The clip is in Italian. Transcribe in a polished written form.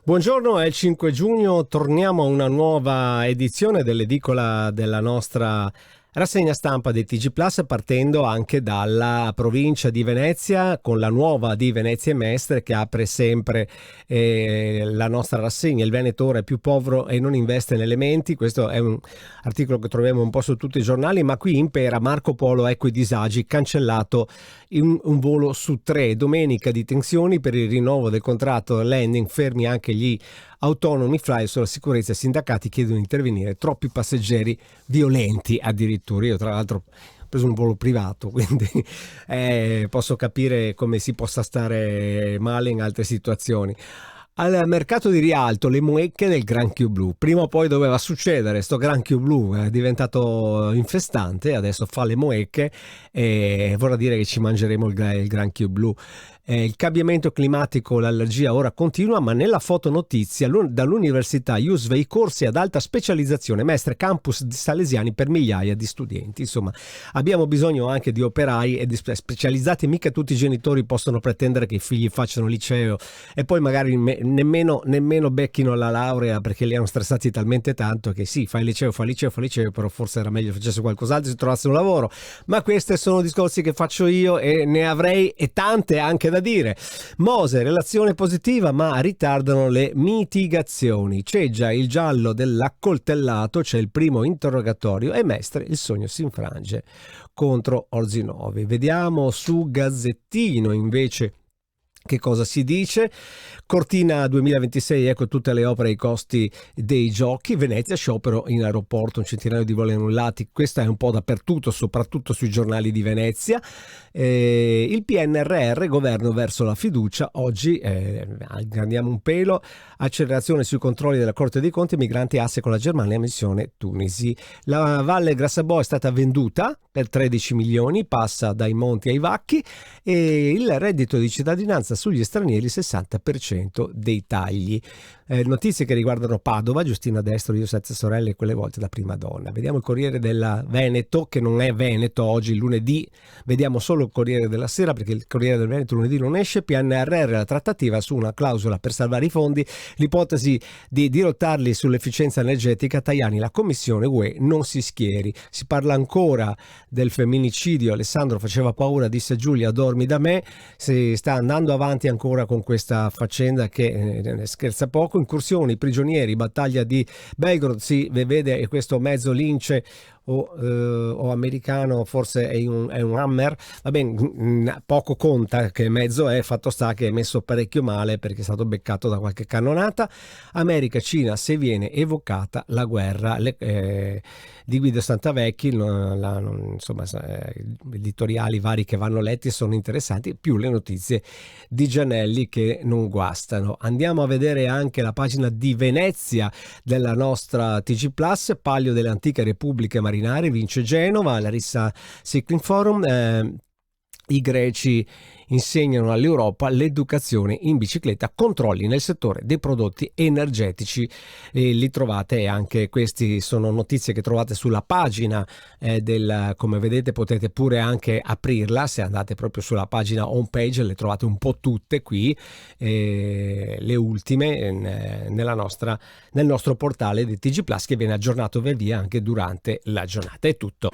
Buongiorno, è il 5 giugno, torniamo a una nuova edizione dell'edicola della nostra rassegna stampa dei TG Plus, partendo anche dalla provincia di Venezia con la nuova di Venezia e Mestre che apre sempre la nostra rassegna. Il Veneto ora è più povero e non investe nelle menti. Questo è un articolo che troviamo un po' su tutti i giornali, ma qui impera Marco Polo, ecco i disagi, cancellato un volo su 3. Domenica di tensioni per il rinnovo del contratto landing, fermi anche gli autonomi fly sulla sicurezza. I sindacati chiedono di intervenire, troppi passeggeri violenti addirittura. Io tra l'altro ho preso un volo privato, quindi posso capire come si possa stare male in altre situazioni. Al mercato di Rialto le muecche del granchio blu, prima o poi doveva succedere. Sto granchio blu è diventato infestante, adesso fa le muecche e vorrà dire che ci mangeremo il granchio blu. Il cambiamento climatico, l'allergia ora continua, ma nella fotonotizia dall'Università IUSV i corsi ad alta specializzazione, Mestre campus di salesiani per migliaia di studenti. Insomma, abbiamo bisogno anche di operai e di specializzati. Mica tutti i genitori possono pretendere che i figli facciano liceo e poi magari nemmeno becchino la laurea, perché li hanno stressati talmente tanto che sì, fai liceo, però forse era meglio facesse qualcos'altro, si trovasse un lavoro. Ma questi sono discorsi che faccio io e ne avrei e tante anche da dire. Mose, relazione positiva, ma ritardano le mitigazioni. C'è già il giallo dell'accoltellato, c'è il primo interrogatorio e Mestre il sogno si infrange contro Orsinovi. Vediamo su Gazzettino invece che cosa si dice. Cortina 2026, ecco tutte le opere e i costi dei giochi. Venezia, sciopero in aeroporto, un centinaio di voli annullati. Questa è un po' dappertutto, soprattutto sui giornali di Venezia. Il PNRR, governo verso la fiducia. Oggi andiamo un pelo. Accelerazione sui controlli della Corte dei Conti, migranti asse con la Germania, missione Tunisi. La Valle Grassabò è stata venduta per 13 milioni, passa dai monti ai vacchi, e il reddito di cittadinanza sugli stranieri 60% dei tagli. Notizie che riguardano Padova, Giustina Destro, Io sette sorelle e quelle volte da prima donna. Vediamo il Corriere della Veneto, che non è Veneto oggi, lunedì. Vediamo solo il Corriere della Sera, perché il Corriere del Veneto lunedì non esce. PNRR, la trattativa su una clausola per salvare i fondi, l'ipotesi di dirottarli sull'efficienza energetica. Tajani, la Commissione UE non si schieri. Si parla ancora del femminicidio. Alessandro faceva paura, disse Giulia, dormi da me. Si sta andando avanti ancora con questa faccenda che scherza poco. Incursioni, prigionieri, battaglia di Belgorod, si vede questo mezzo lince o americano, forse è un Hammer, va bene, poco conta che mezzo è, fatto sta che è messo parecchio male perché è stato beccato da qualche cannonata. America, Cina, se viene evocata la guerra, di Guido Santavecchi, insomma, editoriali vari che vanno letti, sono interessanti, più le notizie di Gianelli che non guastano. Andiamo a vedere anche la pagina di Venezia della nostra TG Plus. Palio delle antiche repubbliche marinare, vince Genova, Larissa Cycling Forum. I greci insegnano all'Europa l'educazione in bicicletta, controlli nel settore dei prodotti energetici. Li trovate, e anche questi sono notizie che trovate sulla pagina come vedete potete pure anche aprirla, se andate proprio sulla pagina home page le trovate un po' tutte qui, le ultime nel nostro portale di TG Plus, che viene aggiornato via via anche durante la giornata. È tutto.